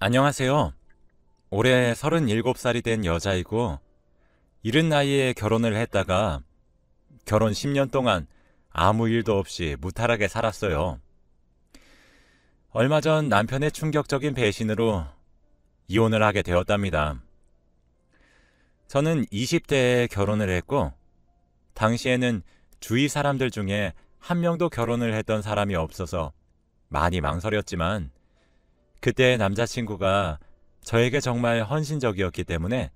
안녕하세요. 올해 37살이 된 여자이고, 이른 나이에 결혼을 했다가 결혼 10년 동안 아무 일도 없이 무탈하게 살았어요. 얼마 전 남편의 충격적인 배신으로 이혼을 하게 되었답니다. 저는 20대에 결혼을 했고, 당시에는 주위 사람들 중에 한 명도 결혼을 했던 사람이 없어서 많이 망설였지만, 그때 남자친구가 저에게 정말 헌신적이었기 때문에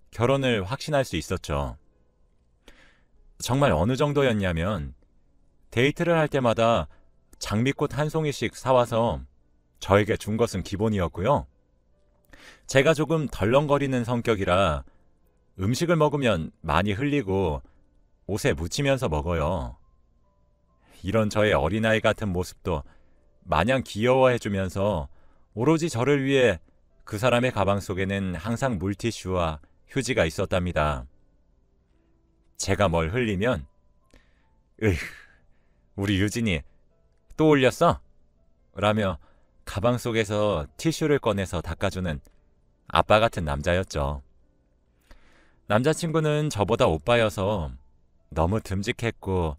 결혼을 확신할 수 있었죠. 정말 어느 정도였냐면 데이트를 할 때마다 장미꽃 한 송이씩 사와서 저에게 준 것은 기본이었고요. 제가 조금 덜렁거리는 성격이라 음식을 먹으면 많이 흘리고 옷에 묻히면서 먹어요. 이런 저의 어린아이 같은 모습도 마냥 귀여워해주면서 오로지 저를 위해 그 사람의 가방 속에는 항상 물티슈와 휴지가 있었답니다. 제가 뭘 흘리면 으휴, 우리 유진이 또 올렸어? 라며 가방 속에서 티슈를 꺼내서 닦아주는 아빠 같은 남자였죠. 남자친구는 저보다 오빠여서 너무 듬직했고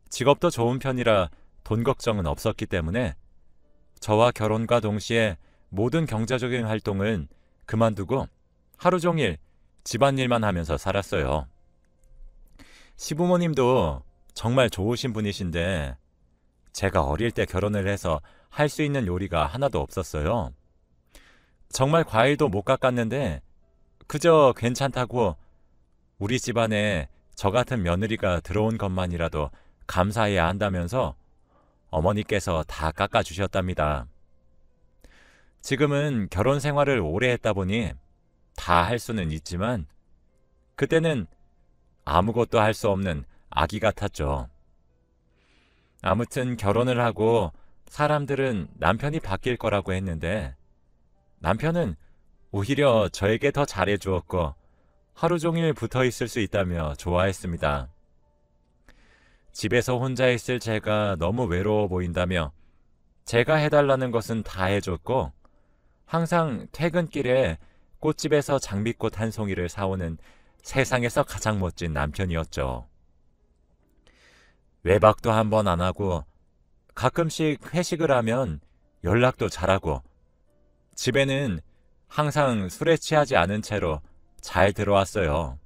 직업도 좋은 편이라 돈 걱정은 없었기 때문에 저와 결혼과 동시에 모든 경제적인 활동은 그만두고 하루 종일 집안일만 하면서 살았어요. 시부모님도 정말 좋으신 분이신데 제가 어릴 때 결혼을 해서 할 수 있는 요리가 하나도 없었어요. 정말 과일도 못 깎았는데 그저 괜찮다고 우리 집안에 저 같은 며느리가 들어온 것만이라도 감사해야 한다면서 어머니께서 다 깎아주셨답니다. 지금은 결혼 생활을 오래 했다 보니 다 할 수는 있지만 그때는 아무것도 할 수 없는 아기 같았죠. 아무튼 결혼을 하고 사람들은 남편이 바뀔 거라고 했는데 남편은 오히려 저에게 더 잘해주었고 하루 종일 붙어 있을 수 있다며 좋아했습니다. 집에서 혼자 있을 제가 너무 외로워 보인다며 제가 해달라는 것은 다 해줬고 항상 퇴근길에 꽃집에서 장미꽃 한 송이를 사오는 세상에서 가장 멋진 남편이었죠. 외박도 한 번 안 하고 가끔씩 회식을 하면 연락도 잘하고 집에는 항상 술에 취하지 않은 채로 잘 들어왔어요.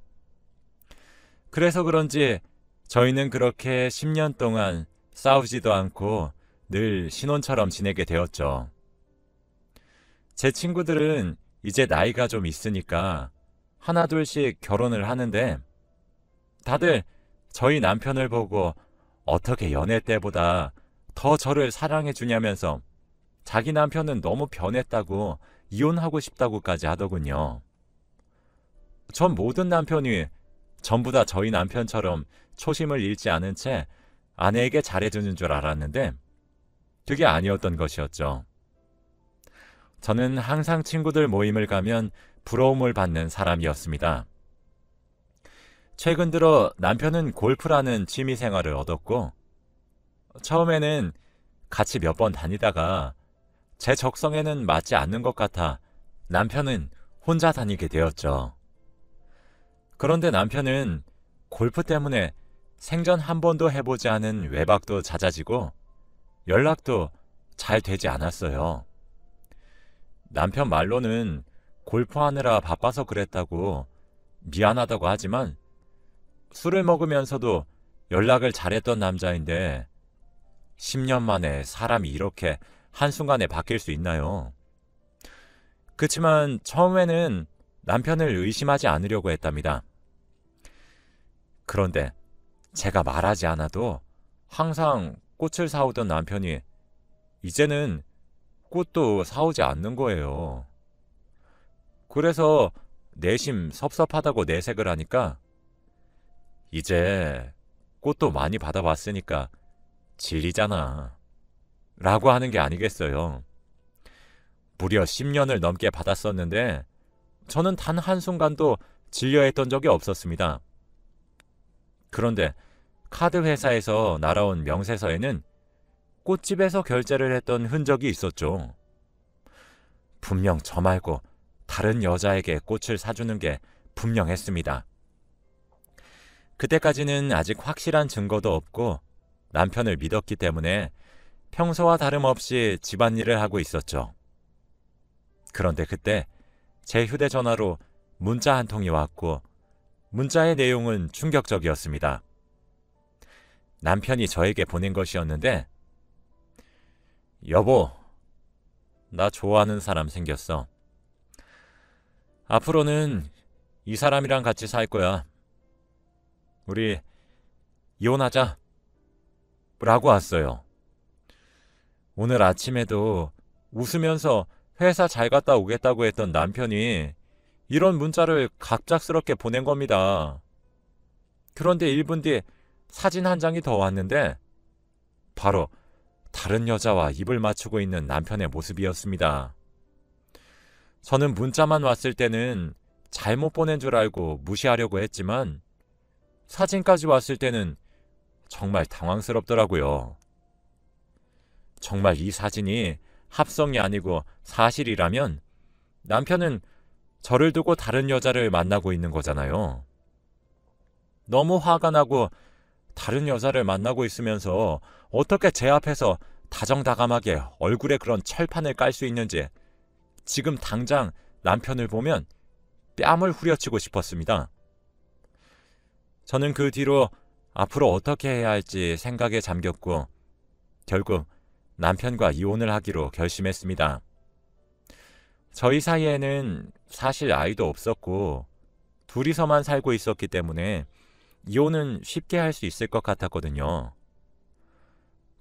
그래서 그런지 저희는 그렇게 10년 동안 싸우지도 않고 늘 신혼처럼 지내게 되었죠. 제 친구들은 이제 나이가 좀 있으니까 하나둘씩 결혼을 하는데 다들 저희 남편을 보고 어떻게 연애 때보다 더 저를 사랑해 주냐면서 자기 남편은 너무 변했다고 이혼하고 싶다고까지 하더군요. 전 모든 남편이 전부 다 저희 남편처럼 초심을 잃지 않은 채 아내에게 잘해주는 줄 알았는데 그게 아니었던 것이었죠. 저는 항상 친구들 모임을 가면 부러움을 받는 사람이었습니다. 최근 들어 남편은 골프라는 취미 생활을 얻었고 처음에는 같이 몇 번 다니다가 제 적성에는 맞지 않는 것 같아 남편은 혼자 다니게 되었죠. 그런데 남편은 골프 때문에 생전 한 번도 해보지 않은 외박도 잦아지고 연락도 잘 되지 않았어요. 남편 말로는 골프하느라 바빠서 그랬다고 미안하다고 하지만 술을 먹으면서도 연락을 잘했던 남자인데 10년 만에 사람이 이렇게 한순간에 바뀔 수 있나요? 그치만 처음에는 남편을 의심하지 않으려고 했답니다. 그런데 제가 말하지 않아도 항상 꽃을 사오던 남편이 이제는 꽃도 사오지 않는 거예요. 그래서 내심 섭섭하다고 내색을 하니까 이제 꽃도 많이 받아봤으니까 질리잖아 라고 하는 게 아니겠어요. 무려 10년을 넘게 받았었는데 저는 단 한순간도 질려했던 적이 없었습니다. 그런데 카드 회사에서 날아온 명세서에는 꽃집에서 결제를 했던 흔적이 있었죠. 분명 저 말고 다른 여자에게 꽃을 사주는 게 분명했습니다. 그때까지는 아직 확실한 증거도 없고 남편을 믿었기 때문에 평소와 다름없이 집안일을 하고 있었죠. 그런데 그때 제 휴대전화로 문자 한 통이 왔고 문자의 내용은 충격적이었습니다. 남편이 저에게 보낸 것이었는데, 여보, 나 좋아하는 사람 생겼어. 앞으로는 이 사람이랑 같이 살 거야. 우리 이혼하자. 라고 왔어요. 오늘 아침에도 웃으면서 회사 잘 갔다 오겠다고 했던 남편이 이런 문자를 갑작스럽게 보낸 겁니다. 그런데 1분 뒤 사진 한 장이 더 왔는데 바로 다른 여자와 입을 맞추고 있는 남편의 모습이었습니다. 저는 문자만 왔을 때는 잘못 보낸 줄 알고 무시하려고 했지만 사진까지 왔을 때는 정말 당황스럽더라고요. 정말 이 사진이 합성이 아니고 사실이라면 남편은 저를 두고 다른 여자를 만나고 있는 거잖아요. 너무 화가 나고 다른 여자를 만나고 있으면서 어떻게 제 앞에서 다정다감하게 얼굴에 그런 철판을 깔 수 있는지 지금 당장 남편을 보면 뺨을 후려치고 싶었습니다. 저는 그 뒤로 앞으로 어떻게 해야 할지 생각에 잠겼고 결국 남편과 이혼을 하기로 결심했습니다. 저희 사이에는 사실 아이도 없었고 둘이서만 살고 있었기 때문에 이혼은 쉽게 할 수 있을 것 같았거든요.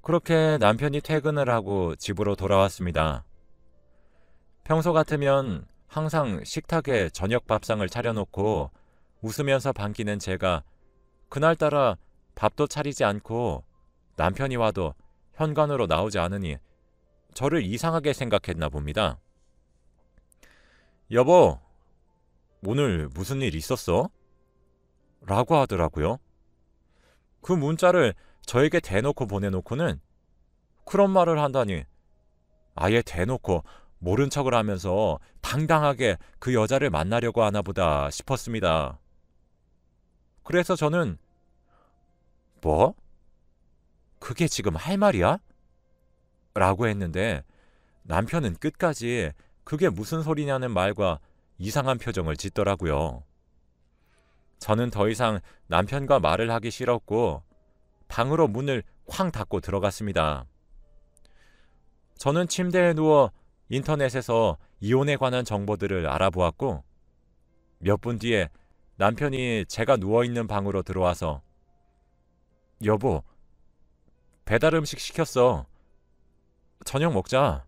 그렇게 남편이 퇴근을 하고 집으로 돌아왔습니다. 평소 같으면 항상 식탁에 저녁 밥상을 차려놓고 웃으면서 반기는 제가 그날따라 밥도 차리지 않고 남편이 와도 현관으로 나오지 않으니 저를 이상하게 생각했나 봅니다. 여보, 오늘 무슨 일 있었어? 라고 하더라고요. 그 문자를 저에게 대놓고 보내놓고는 그런 말을 한다니 아예 대놓고 모른 척을 하면서 당당하게 그 여자를 만나려고 하나 보다 싶었습니다. 그래서 저는 뭐? 그게 지금 할 말이야? 라고 했는데 남편은 끝까지 그게 무슨 소리냐는 말과 이상한 표정을 짓더라고요. 저는 더 이상 남편과 말을 하기 싫었고 방으로 문을 쾅 닫고 들어갔습니다. 저는 침대에 누워 인터넷에서 이혼에 관한 정보들을 알아보았고 몇 분 뒤에 남편이 제가 누워있는 방으로 들어와서 여보, 배달 음식 시켰어. 저녁 먹자.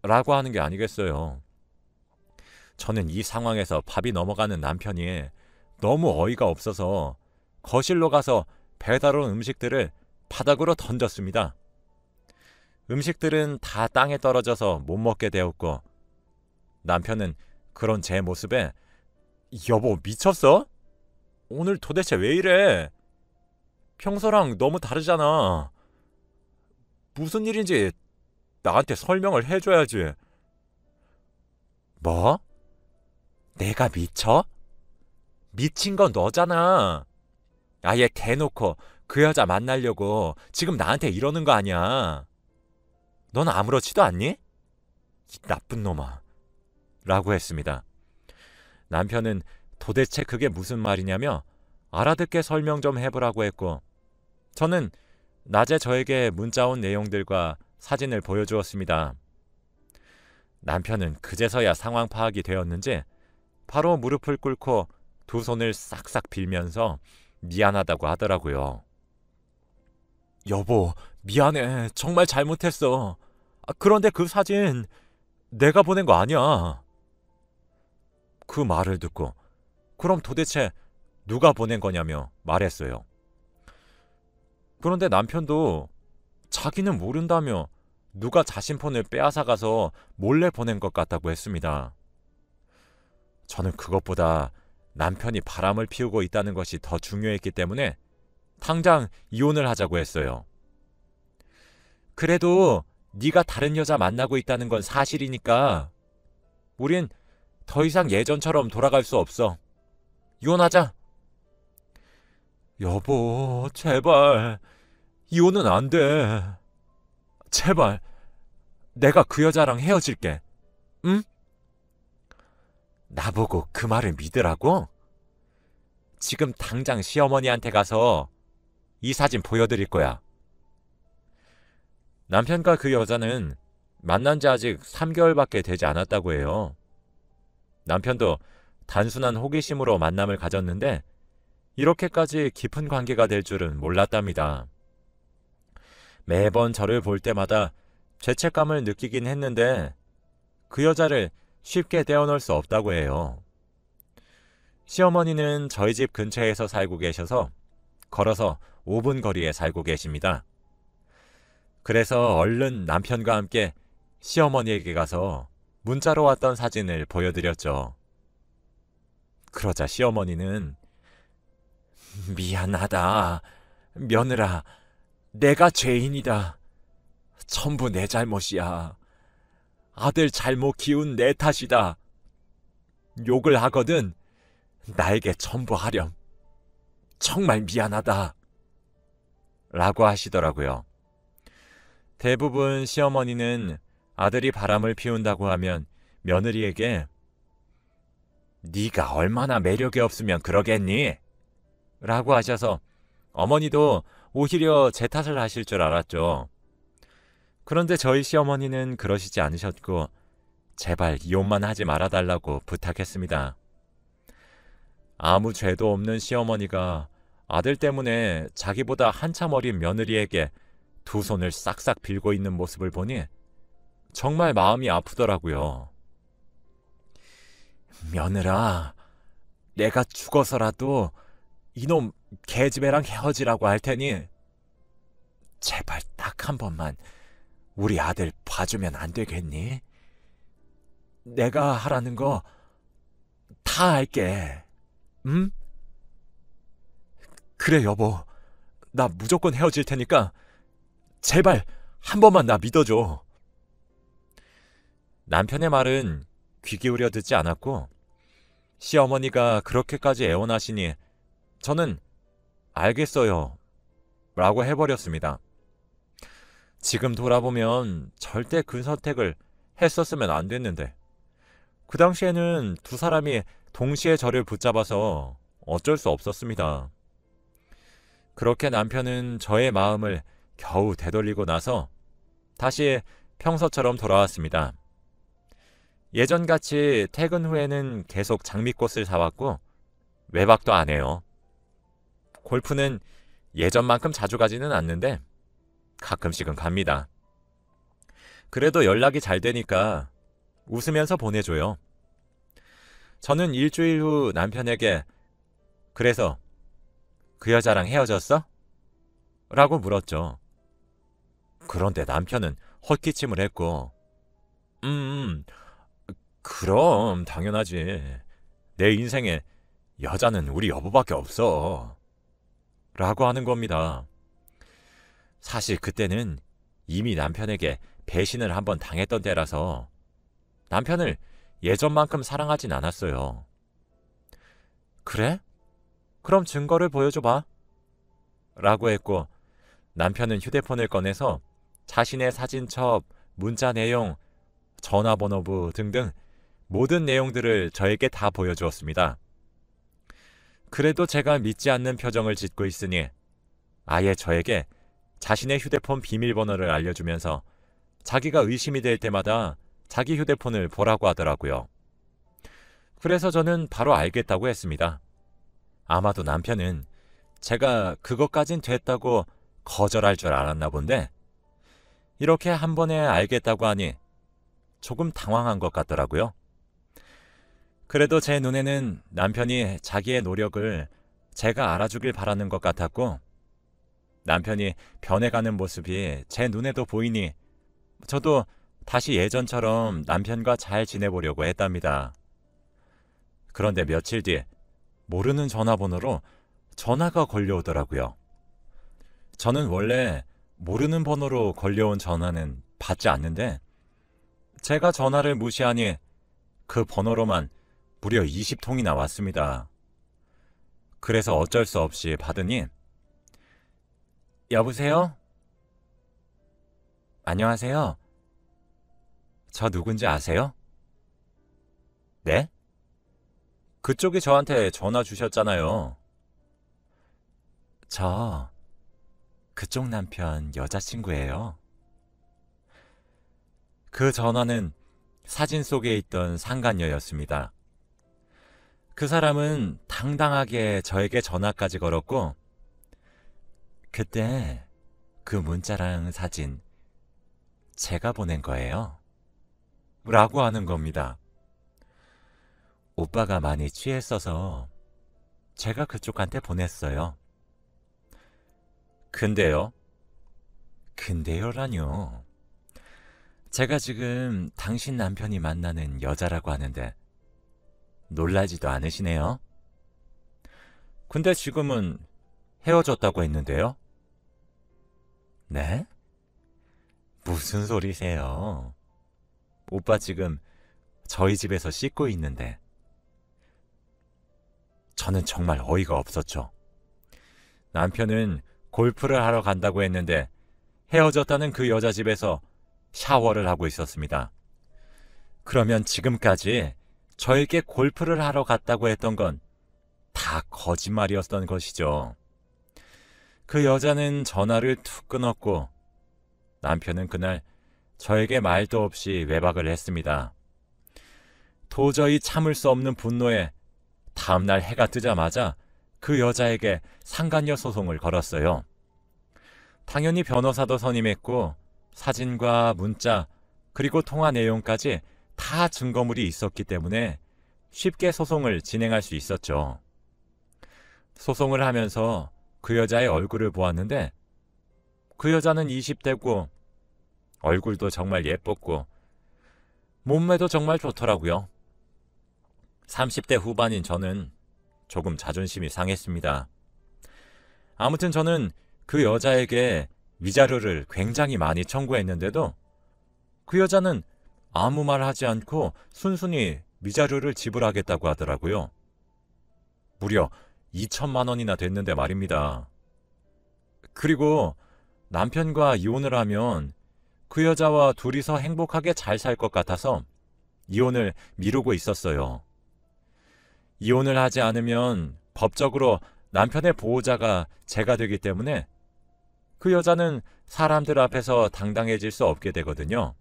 라고 하는 게 아니겠어요. 저는 이 상황에서 밥이 넘어가는 남편이 너무 어이가 없어서 거실로 가서 배달 온 음식들을 바닥으로 던졌습니다. 음식들은 다 땅에 떨어져서 못 먹게 되었고 남편은 그런 제 모습에 여보 미쳤어? 오늘 도대체 왜 이래? 평소랑 너무 다르잖아. 무슨 일인지 나한테 설명을 해줘야지. 뭐? 내가 미쳐? 미친 건 너잖아. 아예 대놓고 그 여자 만나려고 지금 나한테 이러는 거 아니야. 넌 아무렇지도 않니? 이 나쁜 놈아. 라고 했습니다. 남편은 도대체 그게 무슨 말이냐며 알아듣게 설명 좀 해보라고 했고 저는 낮에 저에게 문자 온 내용들과 사진을 보여주었습니다. 남편은 그제서야 상황 파악이 되었는지 바로 무릎을 꿇고 두 손을 싹싹 빌면서 미안하다고 하더라고요. 여보, 미안해. 정말 잘못했어. 그런데 그 사진 내가 보낸 거 아니야. 그 말을 듣고 그럼 도대체 누가 보낸 거냐며 말했어요. 그런데 남편도 자기는 모른다며 누가 자신 폰을 빼앗아가서 몰래 보낸 것 같다고 했습니다. 저는 그것보다 남편이 바람을 피우고 있다는 것이 더 중요했기 때문에 당장 이혼을 하자고 했어요. 그래도 네가 다른 여자 만나고 있다는 건 사실이니까 우린 더 이상 예전처럼 돌아갈 수 없어. 이혼하자. 여보, 제발. 이혼은 안 돼. 제발. 내가 그 여자랑 헤어질게. 응? 나보고 그 말을 믿으라고? 지금 당장 시어머니한테 가서 이 사진 보여드릴 거야. 남편과 그 여자는 만난 지 아직 3개월밖에 되지 않았다고 해요. 남편도 단순한 호기심으로 만남을 가졌는데 이렇게까지 깊은 관계가 될 줄은 몰랐답니다. 매번 저를 볼 때마다 죄책감을 느끼긴 했는데 그 여자를 쉽게 떼어놓을 수 없다고 해요. 시어머니는 저희 집 근처에서 살고 계셔서 걸어서 5분 거리에 살고 계십니다. 그래서 얼른 남편과 함께 시어머니에게 가서 문자로 왔던 사진을 보여드렸죠. 그러자 시어머니는 미안하다. 며느라, 내가 죄인이다. 전부 내 잘못이야. 아들 잘못 키운 내 탓이다. 욕을 하거든 나에게 전부 하렴. 정말 미안하다. 라고 하시더라고요. 대부분 시어머니는 아들이 바람을 피운다고 하면 며느리에게 네가 얼마나 매력이 없으면 그러겠니? 라고 하셔서 어머니도 오히려 제 탓을 하실 줄 알았죠. 그런데 저희 시어머니는 그러시지 않으셨고 제발 이혼만 하지 말아달라고 부탁했습니다. 아무 죄도 없는 시어머니가 아들 때문에 자기보다 한참 어린 며느리에게 두 손을 싹싹 빌고 있는 모습을 보니 정말 마음이 아프더라고요. 며느라, 내가 죽어서라도 이놈 개집애랑 헤어지라고 할 테니 제발 딱 한 번만 우리 아들 봐주면 안 되겠니? 내가 하라는 거 다 할게. 응? 그래 여보, 나 무조건 헤어질 테니까 제발 한 번만 나 믿어줘. 남편의 말은 귀 기울여 듣지 않았고 시어머니가 그렇게까지 애원하시니 저는 알겠어요 라고 해버렸습니다. 지금 돌아보면 절대 그 선택을 했었으면 안 됐는데 그 당시에는 두 사람이 동시에 저를 붙잡아서 어쩔 수 없었습니다. 그렇게 남편은 저의 마음을 겨우 되돌리고 나서 다시 평소처럼 돌아왔습니다. 예전같이 퇴근 후에는 계속 장미꽃을 사왔고 외박도 안 해요. 골프는 예전만큼 자주 가지는 않는데 가끔씩은 갑니다. 그래도 연락이 잘 되니까 웃으면서 보내줘요. 저는 일주일 후 남편에게 그래서 그 여자랑 헤어졌어? 라고 물었죠. 그런데 남편은 헛기침을 했고 그럼 당연하지. 내 인생에 여자는 우리 여보밖에 없어. 라고 하는 겁니다. 사실 그때는 이미 남편에게 배신을 한번 당했던 때라서 남편을 예전만큼 사랑하진 않았어요. 그래? 그럼 증거를 보여줘봐. 라고 했고 남편은 휴대폰을 꺼내서 자신의 사진첩, 문자 내용, 전화번호부 등등 모든 내용들을 저에게 다 보여주었습니다. 그래도 제가 믿지 않는 표정을 짓고 있으니 아예 저에게 자신의 휴대폰 비밀번호를 알려주면서 자기가 의심이 될 때마다 자기 휴대폰을 보라고 하더라고요. 그래서 저는 바로 알겠다고 했습니다. 아마도 남편은 제가 그것까진 됐다고 거절할 줄 알았나 본데 이렇게 한 번에 알겠다고 하니 조금 당황한 것 같더라고요. 그래도 제 눈에는 남편이 자기의 노력을 제가 알아주길 바라는 것 같았고 남편이 변해가는 모습이 제 눈에도 보이니 저도 다시 예전처럼 남편과 잘 지내보려고 했답니다. 그런데 며칠 뒤 모르는 전화번호로 전화가 걸려오더라고요. 저는 원래 모르는 번호로 걸려온 전화는 받지 않는데 제가 전화를 무시하니 그 번호로만 무려 20통이나 왔습니다. 그래서 어쩔 수 없이 받으니 여보세요? 안녕하세요. 저 누군지 아세요? 네? 그쪽이 저한테 전화 주셨잖아요. 저 그쪽 남편 여자친구예요. 그 전화는 사진 속에 있던 상간녀였습니다. 그 사람은 당당하게 저에게 전화까지 걸었고 그때 그 문자랑 사진 제가 보낸 거예요. 라고 하는 겁니다. 오빠가 많이 취했어서 제가 그쪽한테 보냈어요. 근데요? 근데요라뇨. 제가 지금 당신 남편이 만나는 여자라고 하는데 놀라지도 않으시네요? 근데 지금은 헤어졌다고 했는데요? 네? 무슨 소리세요? 오빠 지금 저희 집에서 씻고 있는데. 저는 정말 어이가 없었죠. 남편은 골프를 하러 간다고 했는데 헤어졌다는 그 여자 집에서 샤워를 하고 있었습니다. 그러면 지금까지 저에게 골프를 하러 갔다고 했던 건 다 거짓말이었던 것이죠. 그 여자는 전화를 툭 끊었고 남편은 그날 저에게 말도 없이 외박을 했습니다. 도저히 참을 수 없는 분노에 다음날 해가 뜨자마자 그 여자에게 상간녀 소송을 걸었어요. 당연히 변호사도 선임했고 사진과 문자 그리고 통화 내용까지 다 증거물이 있었기 때문에 쉽게 소송을 진행할 수 있었죠. 소송을 하면서 그 여자의 얼굴을 보았는데 그 여자는 20대고 얼굴도 정말 예뻤고 몸매도 정말 좋더라고요. 30대 후반인 저는 조금 자존심이 상했습니다. 아무튼 저는 그 여자에게 위자료를 굉장히 많이 청구했는데도 그 여자는 아무 말 하지 않고 순순히 위자료를 지불하겠다고 하더라고요. 무려 2천만 원이나 됐는데 말입니다. 그리고 남편과 이혼을 하면 그 여자와 둘이서 행복하게 잘 살 것 같아서 이혼을 미루고 있었어요. 이혼을 하지 않으면 법적으로 남편의 보호자가 제가 되기 때문에 그 여자는 사람들 앞에서 당당해질 수 없게 되거든요.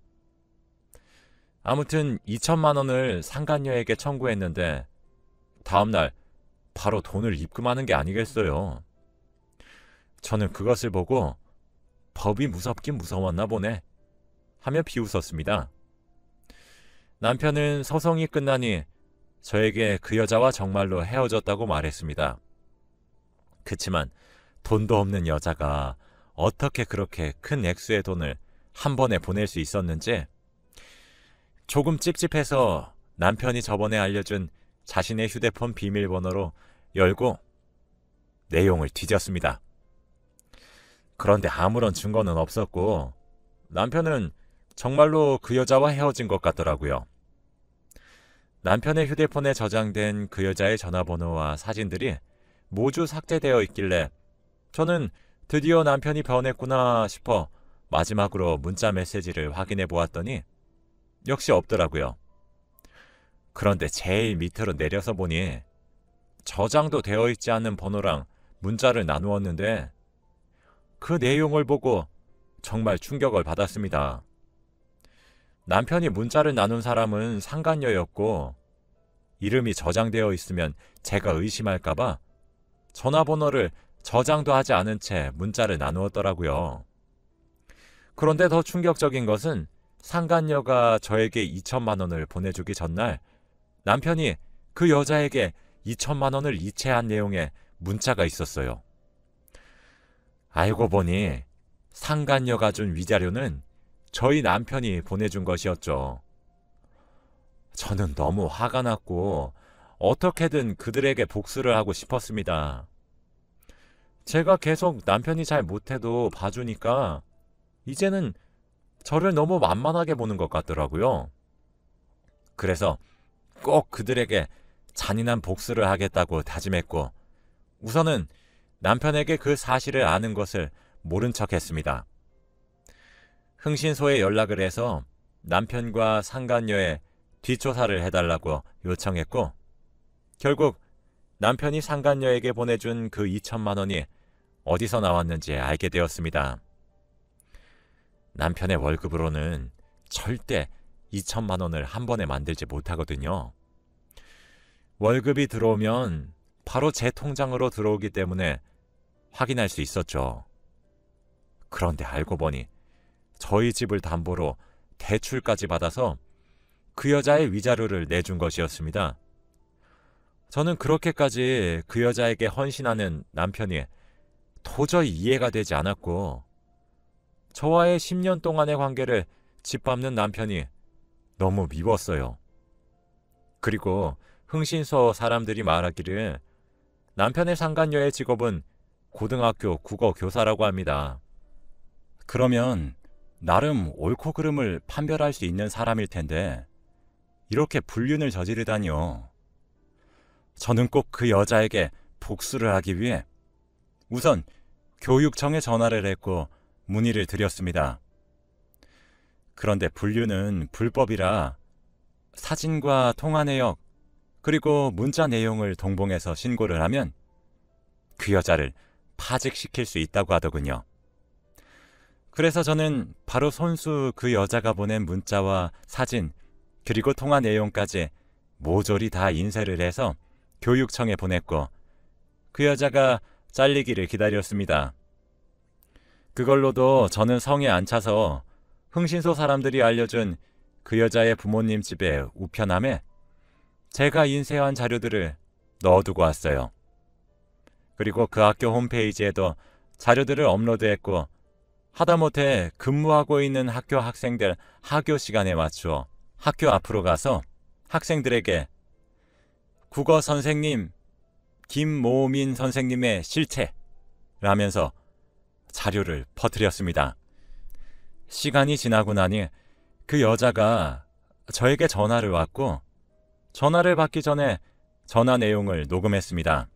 아무튼 2천만 원을 상간녀에게 청구했는데 다음날 바로 돈을 입금하는 게 아니겠어요. 저는 그것을 보고 법이 무섭긴 무서웠나 보네 하며 비웃었습니다. 남편은 소송이 끝나니 저에게 그 여자와 정말로 헤어졌다고 말했습니다. 그치만 돈도 없는 여자가 어떻게 그렇게 큰 액수의 돈을 한 번에 보낼 수 있었는지 조금 찝찝해서 남편이 저번에 알려준 자신의 휴대폰 비밀번호로 열고 내용을 뒤졌습니다. 그런데 아무런 증거는 없었고 남편은 정말로 그 여자와 헤어진 것 같더라고요. 남편의 휴대폰에 저장된 그 여자의 전화번호와 사진들이 모두 삭제되어 있길래 저는 드디어 남편이 변했구나 싶어 마지막으로 문자 메시지를 확인해 보았더니 역시 없더라고요. 그런데 제일 밑으로 내려서 보니 저장도 되어 있지 않은 번호랑 문자를 나누었는데 그 내용을 보고 정말 충격을 받았습니다. 남편이 문자를 나눈 사람은 상간녀였고 이름이 저장되어 있으면 제가 의심할까봐 전화번호를 저장도 하지 않은 채 문자를 나누었더라고요. 그런데 더 충격적인 것은 상간녀가 저에게 2천만 원을 보내주기 전날 남편이 그 여자에게 2천만 원을 이체한 내용의 문자가 있었어요. 알고 보니 상간녀가 준 위자료는 저희 남편이 보내준 것이었죠. 저는 너무 화가 났고 어떻게든 그들에게 복수를 하고 싶었습니다. 제가 계속 남편이 잘 못해도 봐주니까 이제는 저를 너무 만만하게 보는 것 같더라고요. 그래서 꼭 그들에게 잔인한 복수를 하겠다고 다짐했고 우선은 남편에게 그 사실을 아는 것을 모른 척했습니다. 흥신소에 연락을 해서 남편과 상간녀의 뒷조사를 해달라고 요청했고 결국 남편이 상간녀에게 보내준 그 2천만 원이 어디서 나왔는지 알게 되었습니다. 남편의 월급으로는 절대 2천만 원을 한 번에 만들지 못하거든요. 월급이 들어오면 바로 제 통장으로 들어오기 때문에 확인할 수 있었죠. 그런데 알고 보니 저희 집을 담보로 대출까지 받아서 그 여자의 위자료를 내준 것이었습니다. 저는 그렇게까지 그 여자에게 헌신하는 남편이 도저히 이해가 되지 않았고 저와의 10년 동안의 관계를 짓밟는 남편이 너무 미웠어요. 그리고 흥신소 사람들이 말하기를 남편의 상간녀의 직업은 고등학교 국어 교사라고 합니다. 그러면 나름 옳고 그름을 판별할 수 있는 사람일 텐데 이렇게 불륜을 저지르다니요. 저는 꼭 그 여자에게 복수를 하기 위해 우선 교육청에 전화를 했고 문의를 드렸습니다. 그런데 불륜은 불법이라 사진과 통화 내역 그리고 문자 내용을 동봉해서 신고를 하면 그 여자를 파직시킬 수 있다고 하더군요. 그래서 저는 바로 손수 그 여자가 보낸 문자와 사진 그리고 통화 내용까지 모조리 다 인쇄를 해서 교육청에 보냈고 그 여자가 잘리기를 기다렸습니다. 그걸로도 저는 성에 안 차서 흥신소 사람들이 알려준 그 여자의 부모님 집에 우편함에 제가 인쇄한 자료들을 넣어두고 왔어요. 그리고 그 학교 홈페이지에도 자료들을 업로드했고 하다못해 근무하고 있는 학교 학생들 하교 시간에 맞추어 학교 앞으로 가서 학생들에게 국어 선생님 김모민 선생님의 실체라면서 자료를 퍼뜨렸습니다. 시간이 지나고 나니 그 여자가 저에게 전화를 왔고 전화를 받기 전에 전화 내용을 녹음했습니다.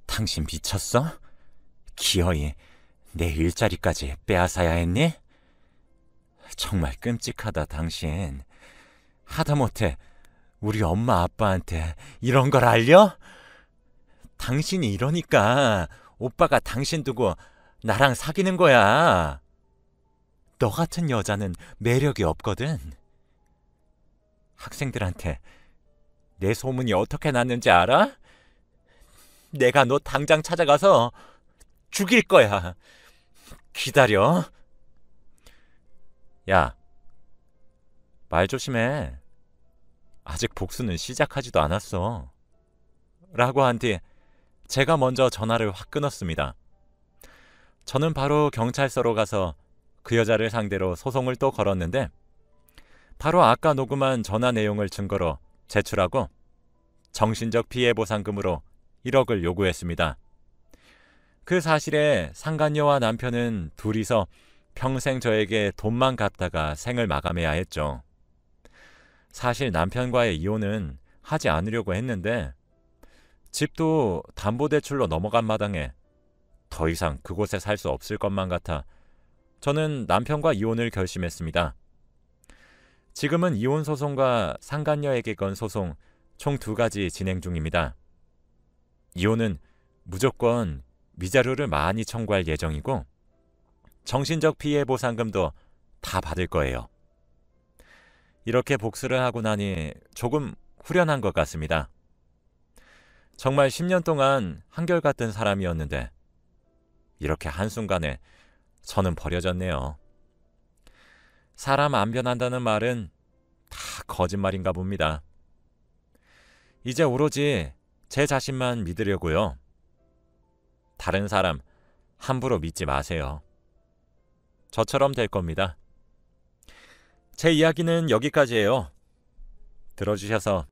당신 미쳤어? 기어이 내 일자리까지 빼앗아야 했니? 정말 끔찍하다 당신. 하다못해 우리 엄마 아빠한테 이런 걸 알려? 당신이 이러니까 오빠가 당신 두고 나랑 사귀는 거야. 너 같은 여자는 매력이 없거든. 학생들한테 내 소문이 어떻게 났는지 알아? 내가 너 당장 찾아가서 죽일 거야. 기다려. 야, 말 조심해. 아직 복수는 시작하지도 않았어. 라고 한 뒤 제가 먼저 전화를 확 끊었습니다. 저는 바로 경찰서로 가서 그 여자를 상대로 소송을 또 걸었는데 바로 아까 녹음한 전화 내용을 증거로 제출하고 정신적 피해 보상금으로 1억을 요구했습니다. 그 사실에 상간녀와 남편은 둘이서 평생 저에게 돈만 갚다가 생을 마감해야 했죠. 사실 남편과의 이혼은 하지 않으려고 했는데 집도 담보대출로 넘어간 마당에 더 이상 그곳에 살 수 없을 것만 같아 저는 남편과 이혼을 결심했습니다. 지금은 이혼 소송과 상간녀에게 건 소송 총 2가지 진행 중입니다. 이혼은 무조건 위자료를 많이 청구할 예정이고 정신적 피해 보상금도 다 받을 거예요. 이렇게 복수를 하고 나니 조금 후련한 것 같습니다. 정말 10년 동안 한결같은 사람이었는데 이렇게 한순간에 저는 버려졌네요. 사람 안 변한다는 말은 다 거짓말인가 봅니다. 이제 오로지 제 자신만 믿으려고요. 다른 사람 함부로 믿지 마세요. 저처럼 될 겁니다. 제 이야기는 여기까지예요. 들어주셔서